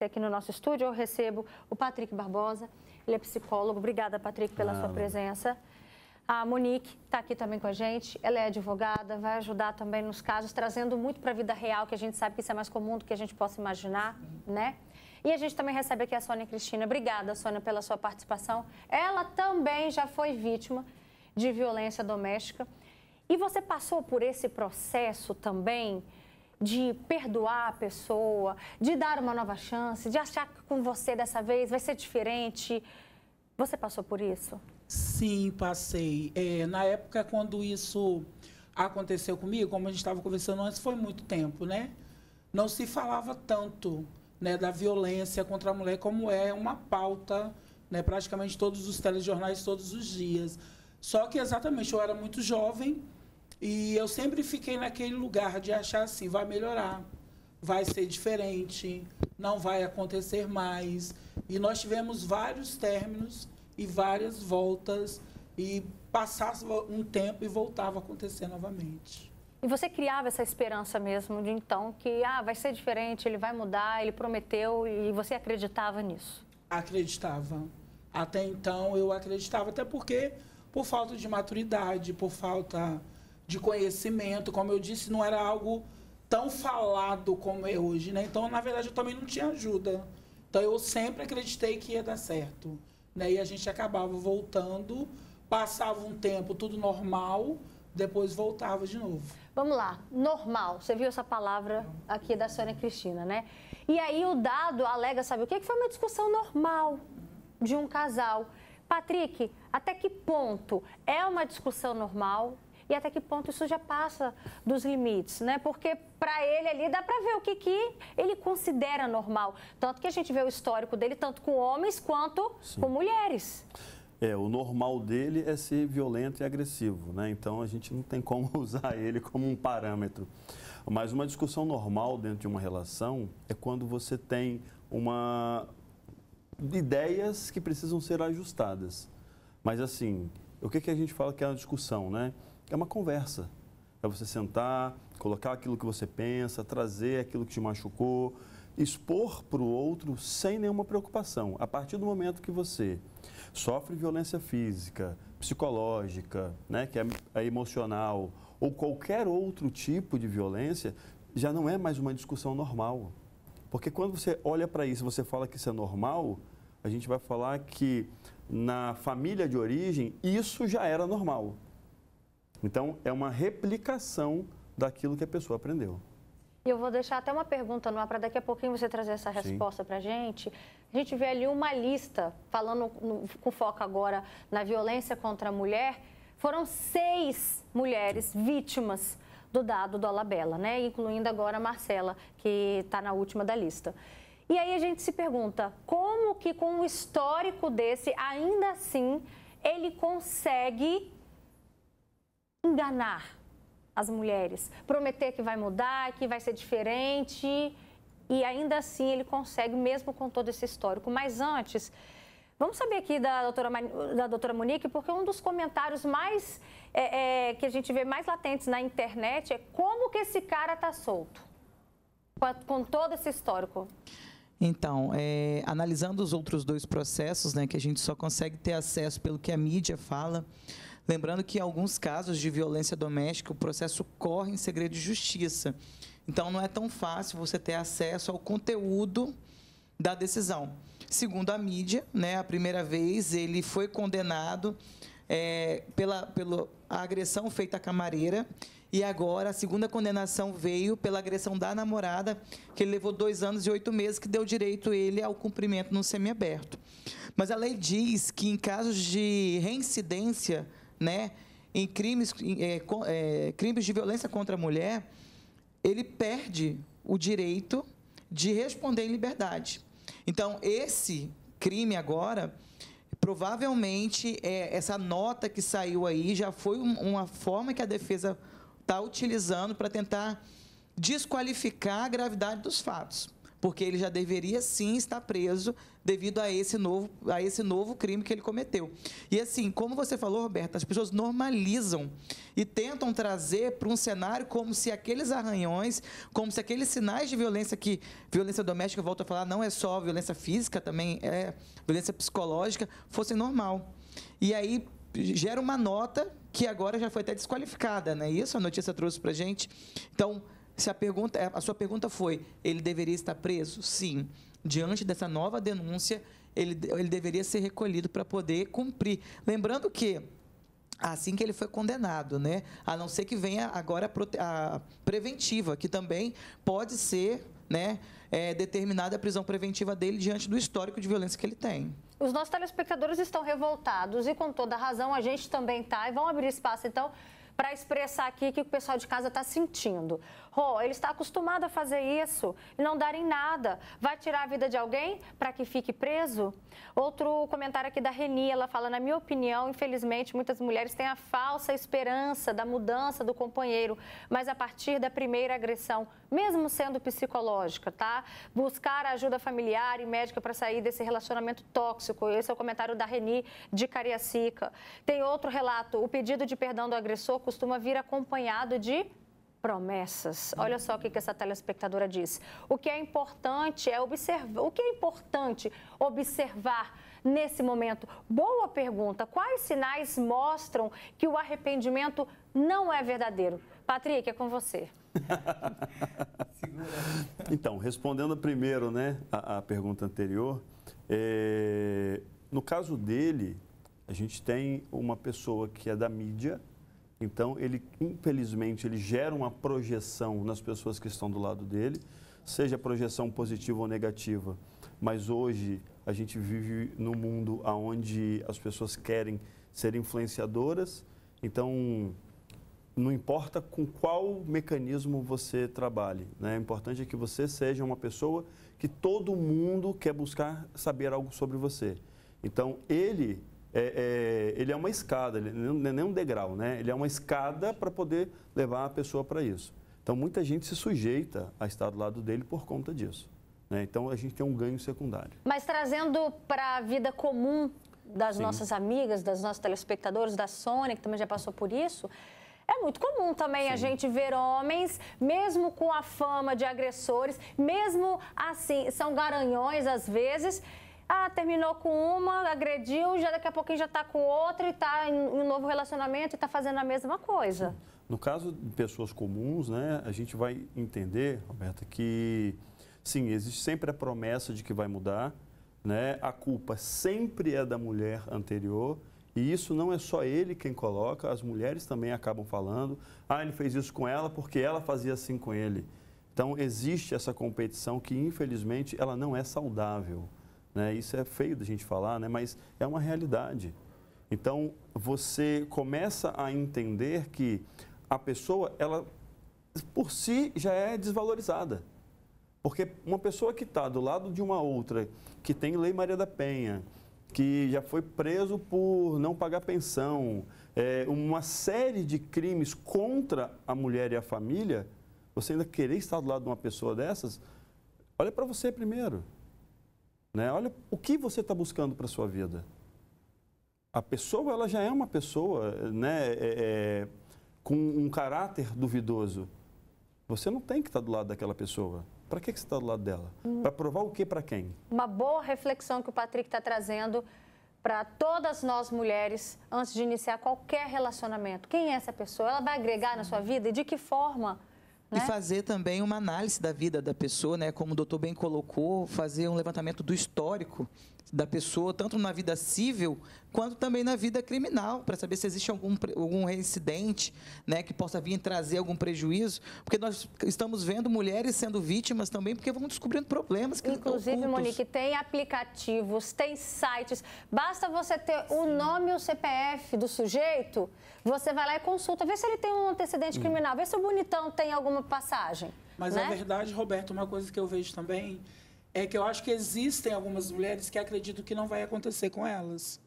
aqui no nosso estúdio eu recebo o Patrick Barbosa, ele é psicólogo. Obrigada, Patrick, pela sua presença. A Monique está aqui também com a gente, ela é advogada, vai ajudar também nos casos, trazendo muito para a vida real, que a gente sabe que isso é mais comum do que a gente possa imaginar, né? E a gente também recebe aqui a Sônia Cristina. Obrigada, Sônia, pela sua participação. Ela também já foi vítima de violência doméstica. E você passou por esse processo também de perdoar a pessoa, de dar uma nova chance, de achar que com você dessa vez vai ser diferente. Você passou por isso? Sim, passei. Na época, quando isso aconteceu comigo, como a gente estava conversando antes, foi muito tempo, né? Não se falava tanto, né, da violência contra a mulher, como é uma pauta, né, praticamente todos os telejornais, todos os dias. Só que, exatamente, eu era muito jovem e eu sempre fiquei naquele lugar de achar assim, vai melhorar, vai ser diferente, não vai acontecer mais. E nós tivemos vários términos e várias voltas, e passava um tempo e voltava a acontecer novamente. E você criava essa esperança mesmo de então que vai ser diferente, ele vai mudar, ele prometeu, e você acreditava nisso? Acreditava. Até então eu acreditava, até porque por falta de maturidade, por falta de conhecimento, como eu disse, não era algo tão falado como é hoje, né? Então, na verdade, eu também não tinha ajuda. Então, eu sempre acreditei que ia dar certo, né? E a gente acabava voltando, passava um tempo tudo normal, depois voltava de novo. Vamos lá, normal. Você viu essa palavra aqui da Sônia Cristina, né? E aí o dado alega, sabe o quê? Que foi uma discussão normal de um casal. Patrick, até que ponto é uma discussão normal e até que ponto isso já passa dos limites, né? Porque para ele ali dá para ver o que ele considera normal. Tanto que a gente vê o histórico dele tanto com homens quanto com mulheres. O normal dele é ser violento e agressivo, né? Então a gente não tem como usar ele como um parâmetro. Mas uma discussão normal dentro de uma relação é quando você tem ideias que precisam ser ajustadas. Mas assim, o que a gente fala que é uma discussão, né? É uma conversa. É você sentar, colocar aquilo que você pensa, trazer aquilo que te machucou, expor para o outro sem nenhuma preocupação. A partir do momento que você sofre violência física, psicológica, né, que é emocional, ou qualquer outro tipo de violência, já não é mais uma discussão normal. Porque quando você olha para isso, você fala que isso é normal, a gente vai falar que na família de origem, isso já era normal. Então, é uma replicação daquilo que a pessoa aprendeu. E eu vou deixar até uma pergunta no ar para daqui a pouquinho você trazer essa resposta para a gente. A gente vê ali uma lista, falando com foco agora na violência contra a mulher. Foram 6 mulheres vítimas do dado Dolabella, né? Incluindo agora a Marcela, que está na última da lista. E aí a gente se pergunta, como que com um histórico desse, ainda assim, ele consegue enganar as mulheres, prometer que vai mudar, que vai ser diferente, e ainda assim ele consegue, mesmo com todo esse histórico. Mas antes, vamos saber aqui da doutora Monique, porque um dos comentários mais que a gente vê mais latentes na internet é como que esse cara está solto, com todo esse histórico. Então, analisando os outros 2 processos, né, que a gente só consegue ter acesso pelo que a mídia fala, lembrando que em alguns casos de violência doméstica, o processo corre em segredo de justiça. Então, não é tão fácil você ter acesso ao conteúdo da decisão. Segundo a mídia, né, a primeira vez ele foi condenado pela agressão feita à camareira, e agora a segunda condenação veio pela agressão da namorada, que ele levou 2 anos e 8 meses, que deu direito ele ao cumprimento no semiaberto. Mas a lei diz que em casos de reincidência, né, em crimes de violência contra a mulher, ele perde o direito de responder em liberdade. Então, esse crime agora, provavelmente, essa nota que saiu aí já foi uma forma que a defesa está utilizando para tentar desqualificar a gravidade dos fatos. porque ele já deveria sim estar preso devido a esse novo crime que ele cometeu. E assim, como você falou, Roberta, as pessoas normalizam e tentam trazer para um cenário como se aqueles arranhões, como se aqueles sinais de violência doméstica, eu volto a falar, não é só violência física, também é violência psicológica, fossem normal. E aí gera uma nota que agora já foi até desqualificada, não é isso? A notícia trouxe para a gente. Então, se a sua pergunta foi, ele deveria estar preso? Sim. Diante dessa nova denúncia, ele deveria ser recolhido para poder cumprir. Lembrando que, assim que ele foi condenado, né? A não ser que venha agora a preventiva, que também pode ser, né, determinada a prisão preventiva dele diante do histórico de violência que ele tem. Os nossos telespectadores estão revoltados e com toda razão a gente também está. E vamos abrir espaço, então, para expressar aqui o que o pessoal de casa está sentindo. Rô, ele está acostumado a fazer isso e não darem nada. Vai tirar a vida de alguém para que fique preso? Outro comentário aqui da Reni, ela fala, na minha opinião, infelizmente, muitas mulheres têm a falsa esperança da mudança do companheiro, mas a partir da primeira agressão, mesmo sendo psicológica, tá? Buscar ajuda familiar e médica para sair desse relacionamento tóxico. Esse é o comentário da Reni de Cariacica. Tem outro relato, o pedido de perdão do agressor costuma vir acompanhado de promessas. Olha só o que essa telespectadora disse. O que é importante é observar nesse momento? Boa pergunta. Quais sinais mostram que o arrependimento não é verdadeiro? Patrick, é com você. Então, respondendo primeiro, né, a pergunta anterior, no caso dele, a gente tem uma pessoa que é da mídia. Então, infelizmente, ele gera uma projeção nas pessoas que estão do lado dele, seja projeção positiva ou negativa. Mas hoje a gente vive num mundo onde as pessoas querem ser influenciadoras. Então, não importa com qual mecanismo você trabalhe, né? O importante é que você seja uma pessoa que todo mundo quer buscar saber algo sobre você. Então, ele é uma escada, ele não é nem um degrau, né? Ele é uma escada para poder levar a pessoa para isso. Então, muita gente se sujeita a estar do lado dele por conta disso, né? Então, a gente tem um ganho secundário. Mas trazendo para a vida comum das Sim. nossas amigas, das nossas telespectadores, da Sônia, que também já passou por isso, é muito comum também a gente ver homens, mesmo com a fama de agressores, mesmo assim, são garanhões às vezes. Terminou com uma, agrediu, já daqui a pouquinho já está com outra e está em um novo relacionamento e está fazendo a mesma coisa. Sim. No caso de pessoas comuns, né, a gente vai entender, Roberta, que sim, existe sempre a promessa de que vai mudar, né? A culpa sempre é da mulher anterior e isso não é só ele quem coloca, as mulheres também acabam falando, ele fez isso com ela porque ela fazia assim com ele. Então, existe essa competição que, infelizmente, ela não é saudável. Né? Isso é feio da gente falar, né? Mas é uma realidade. Então, você começa a entender que a pessoa, ela, por si, já é desvalorizada. Porque uma pessoa que está do lado de uma outra, que tem Lei Maria da Penha, que já foi preso por não pagar pensão, uma série de crimes contra a mulher e a família, você ainda querer estar do lado de uma pessoa dessas, olha para você primeiro. Né? Olha o que você está buscando para a sua vida. A pessoa, ela já é uma pessoa, né, com um caráter duvidoso. Você não tem que estar do lado daquela pessoa. Para que você está do lado dela? Para provar o que para quem? Uma boa reflexão que o Patrick está trazendo para todas nós mulheres antes de iniciar qualquer relacionamento. Quem é essa pessoa? Ela vai agregar na sua vida e de que forma? E fazer também uma análise da vida da pessoa, né? Como o doutor bem colocou, fazer um levantamento do histórico da pessoa, tanto na vida civil, quanto também na vida criminal, para saber se existe algum reincidente, né, que possa vir trazer algum prejuízo, porque nós estamos vendo mulheres sendo vítimas também, porque vão descobrindo problemas que inclusive, ocultos. Monique, tem aplicativos, tem sites, basta você ter o nome e o CPF do sujeito, você vai lá e consulta, vê se ele tem um antecedente criminal, vê se o bonitão tem alguma passagem. Mas né? a verdade, Roberto, uma coisa que eu vejo também é que eu acho que existem algumas mulheres que acreditam que não vai acontecer com elas.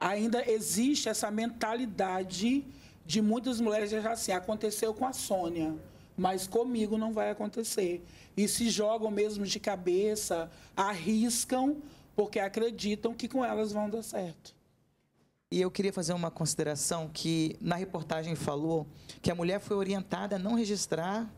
Ainda existe essa mentalidade de muitas mulheres já assim, aconteceu com a Sônia, mas comigo não vai acontecer. E se jogam mesmo de cabeça, arriscam, porque acreditam que com elas vão dar certo. E eu queria fazer uma consideração que na reportagem falou que a mulher foi orientada a não registrar,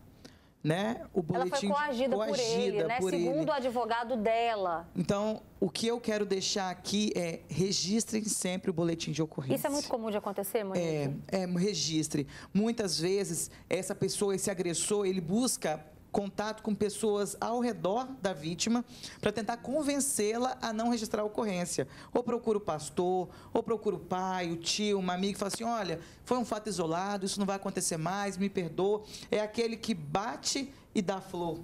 né, o boletim. Ela foi coagida por ele, né? Segundo o advogado dela. Então, o que eu quero deixar aqui é registrem sempre o boletim de ocorrência. Isso é muito comum de acontecer, Monique? Registre. Muitas vezes, essa pessoa, esse agressor, ele busca contato com pessoas ao redor da vítima para tentar convencê-la a não registrar a ocorrência. Ou procura o pastor, ou procura o pai, o tio, uma amiga e fala assim, olha, foi um fato isolado, isso não vai acontecer mais, me perdoa. É aquele que bate e dá flor,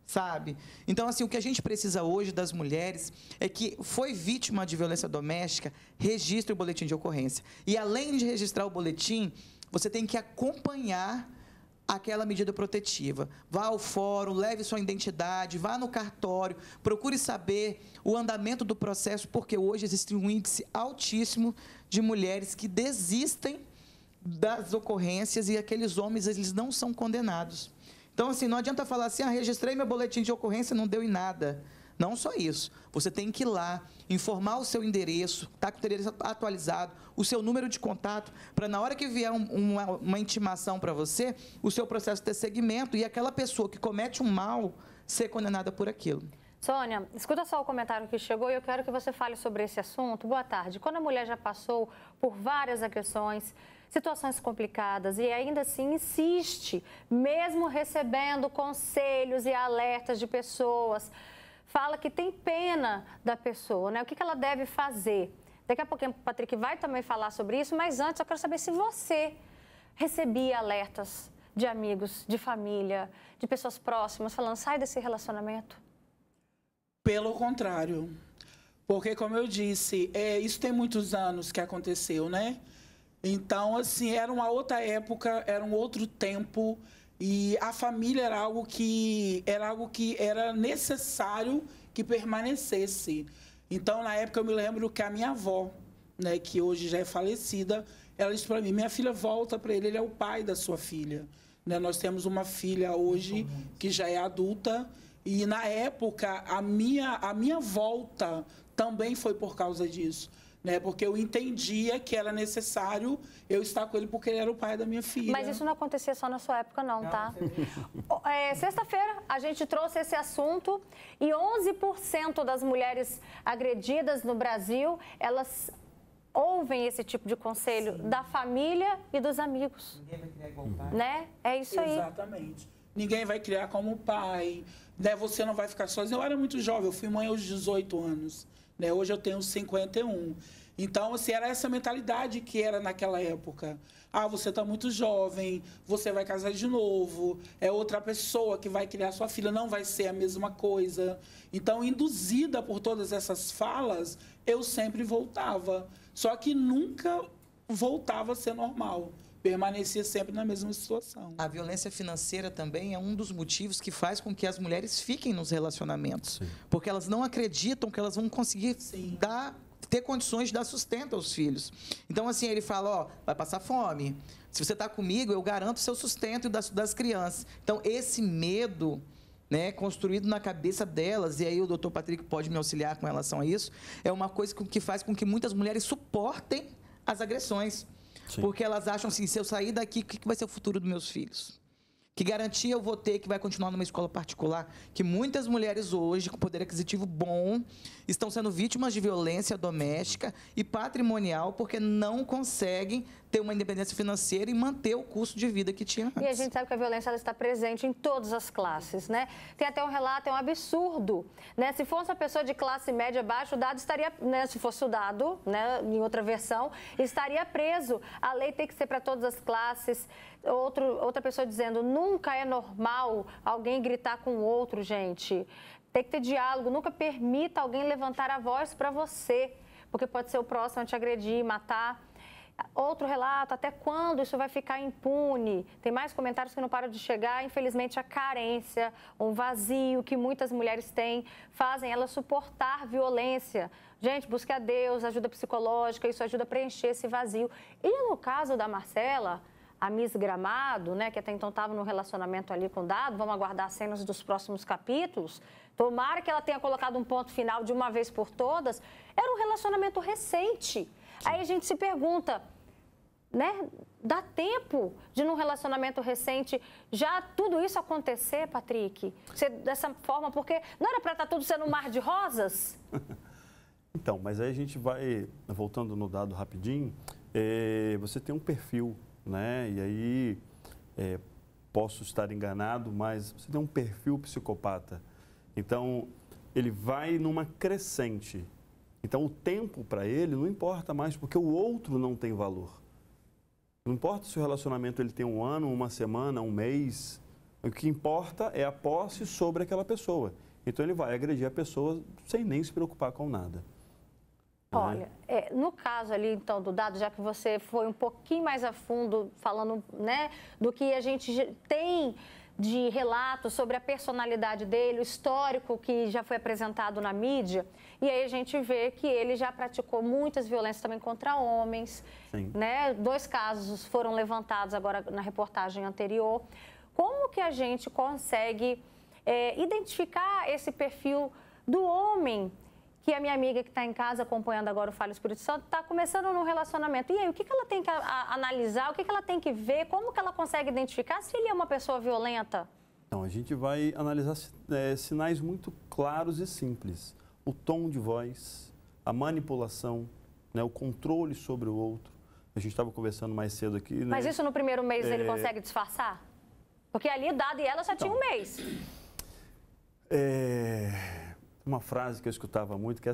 sabe? Então, assim, o que a gente precisa hoje das mulheres é que foi vítima de violência doméstica, registre o boletim de ocorrência. E além de registrar o boletim, você tem que acompanhar aquela medida protetiva. Vá ao fórum, leve sua identidade, vá no cartório, procure saber o andamento do processo, porque hoje existe um índice altíssimo de mulheres que desistem das ocorrências e aqueles homens, eles não são condenados. Então, assim, não adianta falar assim, registrei meu boletim de ocorrência, não deu em nada. Não só isso, você tem que ir lá, informar o seu endereço, tá com o endereço atualizado, o seu número de contato, para na hora que vier uma intimação para você, o seu processo ter seguimento e aquela pessoa que comete um mal ser condenada por aquilo. Sônia, escuta só o comentário que chegou e eu quero que você fale sobre esse assunto. Boa tarde. Quando a mulher já passou por várias agressões, situações complicadas e ainda assim insiste, mesmo recebendo conselhos e alertas de pessoas, fala que tem pena da pessoa, né? O que ela deve fazer? Daqui a pouquinho o Patrick vai também falar sobre isso, mas antes eu quero saber se você recebia alertas de amigos, de família, de pessoas próximas, falando, sai desse relacionamento. Pelo contrário, porque como eu disse, isso tem muitos anos que aconteceu, né? Então, assim, era uma outra época, era um outro tempo, e a família era algo que era necessário que permanecesse. Então, na época, eu me lembro que a minha avó, né, que hoje já é falecida, ela disse para mim, minha filha, volta para ele é o pai da sua filha. Né? Nós temos uma filha hoje que já é adulta, e na época, a minha volta também foi por causa disso. Né? Porque eu entendia que era necessário eu estar com ele porque ele era o pai da minha filha. Mas isso não acontecia só na sua época, não, tá? Sexta-feira, a gente trouxe esse assunto e 11% das mulheres agredidas no Brasil, elas ouvem esse tipo de conselho da família e dos amigos. Ninguém vai criar igual o pai. Né? É isso aí. Exatamente. Ninguém vai criar como o pai. Né? Você não vai ficar sozinho. Eu era muito jovem, eu fui mãe aos 18 anos. Né? Hoje eu tenho 51. Então, assim, era essa mentalidade que era naquela época. Você está muito jovem, você vai casar de novo, é outra pessoa que vai criar sua filha, não vai ser a mesma coisa. Então, induzida por todas essas falas, eu sempre voltava. Só que nunca voltava a ser normal. Permanecia sempre na mesma situação. A violência financeira também é um dos motivos que faz com que as mulheres fiquem nos relacionamentos. Sim. Porque elas não acreditam que elas vão conseguir ter condições de dar sustento aos filhos. Então, assim, ele fala, vai passar fome. Se você está comigo, eu garanto o seu sustento e das crianças. Então, esse medo, né, construído na cabeça delas, e aí o doutor Patrick pode me auxiliar com relação a isso, é uma coisa que faz com que muitas mulheres suportem as agressões. Sim. Porque elas acham assim, se eu sair daqui, o que vai ser o futuro dos meus filhos? Que garantia eu vou ter que vai continuar numa escola particular? Que muitas mulheres hoje, com poder aquisitivo bom, estão sendo vítimas de violência doméstica e patrimonial porque não conseguem ter uma independência financeira e manter o custo de vida que tinha antes. E a gente sabe que a violência ela está presente em todas as classes, né? Tem até um relato, é um absurdo, né? Se fosse uma pessoa de classe média baixa, o dado estaria, né? Se fosse o dado, né? Em outra versão, estaria preso. A lei tem que ser para todas as classes. Outra pessoa dizendo, nunca é normal alguém gritar com o outro, gente. Tem que ter diálogo, nunca permita alguém levantar a voz para você, porque pode ser o próximo a te agredir, matar. Outro relato, até quando isso vai ficar impune? Tem mais comentários que não param de chegar. Infelizmente, a carência, um vazio que muitas mulheres têm, fazem elas suportar violência. Gente, busque a Deus, ajuda psicológica, isso ajuda a preencher esse vazio. E no caso da Marcela, a Miss Gramado, né, que até então estava no relacionamento ali com o Dado, vamos aguardar cenas dos próximos capítulos. Tomara que ela tenha colocado um ponto final de uma vez por todas. Era um relacionamento recente. Aí a gente se pergunta, né, dá tempo de num relacionamento recente já tudo isso acontecer, Patrick? Dessa forma, porque não era para estar tudo sendo um mar de rosas? Então, mas aí a gente vai, voltando no Dado rapidinho, você tem um perfil, né? E aí, posso estar enganado, mas você tem um perfil psicopata. Então, ele vai numa crescente. Então, o tempo para ele não importa mais, porque o outro não tem valor. Não importa se o relacionamento ele tem 1 ano, 1 semana, 1 mês. O que importa é a posse sobre aquela pessoa. Então, ele vai agredir a pessoa sem nem se preocupar com nada. Olha, no caso ali, então, do Dado, já que você foi um pouquinho mais a fundo falando, né, do que a gente tem de relatos sobre a personalidade dele, o histórico que já foi apresentado na mídia, e aí a gente vê que ele já praticou muitas violências também contra homens, né? 2 casos foram levantados agora na reportagem anterior. Como que a gente consegue identificar esse perfil do homem que a minha amiga que está em casa acompanhando agora o Fala Espírito Santo está começando num relacionamento? E aí, o que ela tem que analisar, o que ela tem que ver, como que ela consegue identificar se ele é uma pessoa violenta? Então, a gente vai analisar sinais muito claros e simples. O tom de voz, a manipulação, né, o controle sobre o outro. A gente estava conversando mais cedo aqui, né? Mas isso no primeiro mês ele consegue disfarçar? Porque ali o Dado e ela só tinham 1 mês. Uma frase que eu escutava muito, que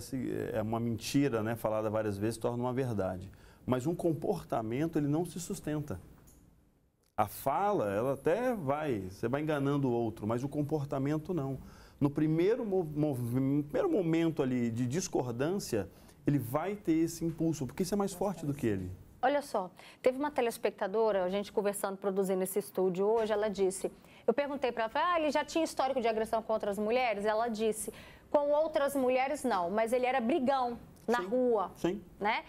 é uma mentira, né, falada várias vezes, torna uma verdade. Mas um comportamento, ele não se sustenta. A fala, ela até você vai enganando o outro, mas o comportamento não. No primeiro momento ali de discordância, ele vai ter esse impulso, porque isso é mais forte do que ele. Olha só, teve uma telespectadora, a gente conversando, produzindo esse estúdio hoje, ela disse, eu perguntei para ela, ele já tinha histórico de agressão contra as mulheres? Ela disse, com outras mulheres não, mas ele era brigão na rua, né?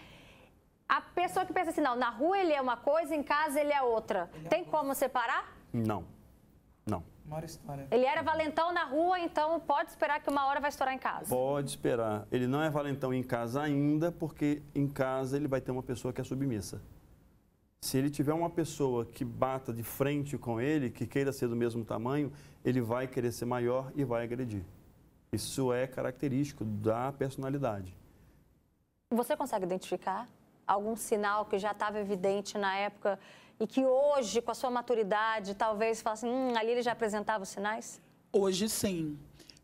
A pessoa que pensa assim, não, na rua ele é uma coisa, em casa ele é outra. Tem como separar? Não, não. Ele era valentão na rua, então pode esperar que uma hora vai estourar em casa? Pode esperar. Ele não é valentão em casa ainda, porque em casa ele vai ter uma pessoa que é submissa. Se ele tiver uma pessoa que bata de frente com ele, que queira ser do mesmo tamanho, ele vai querer ser maior e vai agredir. Isso é característico da personalidade. Você consegue identificar algum sinal que já estava evidente na época e que hoje, com a sua maturidade, talvez fale assim, ali ele já apresentava os sinais? Hoje sim.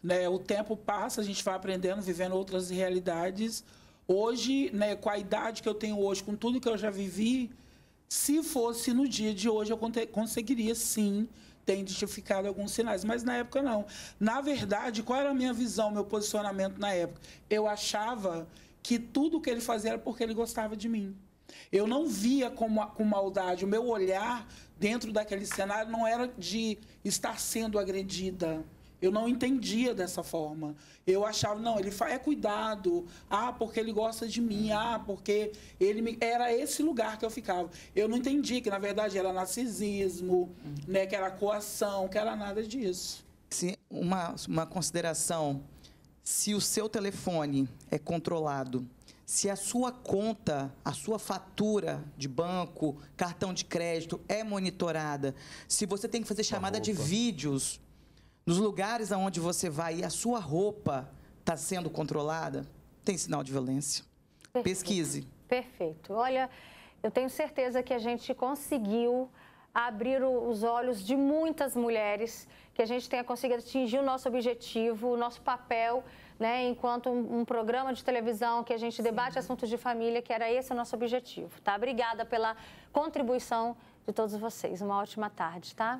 Né? O tempo passa, a gente vai aprendendo, vivendo outras realidades. Hoje, né, com a idade que eu tenho hoje, com tudo que eu já vivi, se fosse no dia de hoje, eu conseguiria sim ter identificado alguns sinais, mas na época não. Na verdade, qual era a minha visão, meu posicionamento na época? Eu achava que tudo que ele fazia era porque ele gostava de mim. Eu não via com maldade. O meu olhar dentro daquele cenário não era de estar sendo agredida. Eu não entendia dessa forma. Eu achava, não, ele é cuidado. Ah, porque ele gosta de mim. Ah, porque ele Era esse lugar que eu ficava. Eu não entendia que, na verdade, era narcisismo, né, que era coação, que era nada disso. Sim, uma consideração. Se o seu telefone é controlado, se a sua conta, a sua fatura de banco, cartão de crédito é monitorada, se você tem que fazer chamada de vídeos nos lugares aonde você vai e a sua roupa está sendo controlada, tem sinal de violência. Perfeito. Pesquise. Perfeito. Olha, eu tenho certeza que a gente conseguiu abrir os olhos de muitas mulheres, que a gente tenha conseguido atingir o nosso objetivo, o nosso papel, né, enquanto um programa de televisão que a gente debate assuntos de família, que era esse o nosso objetivo, tá? Obrigada pela contribuição de todos vocês. Uma ótima tarde, tá?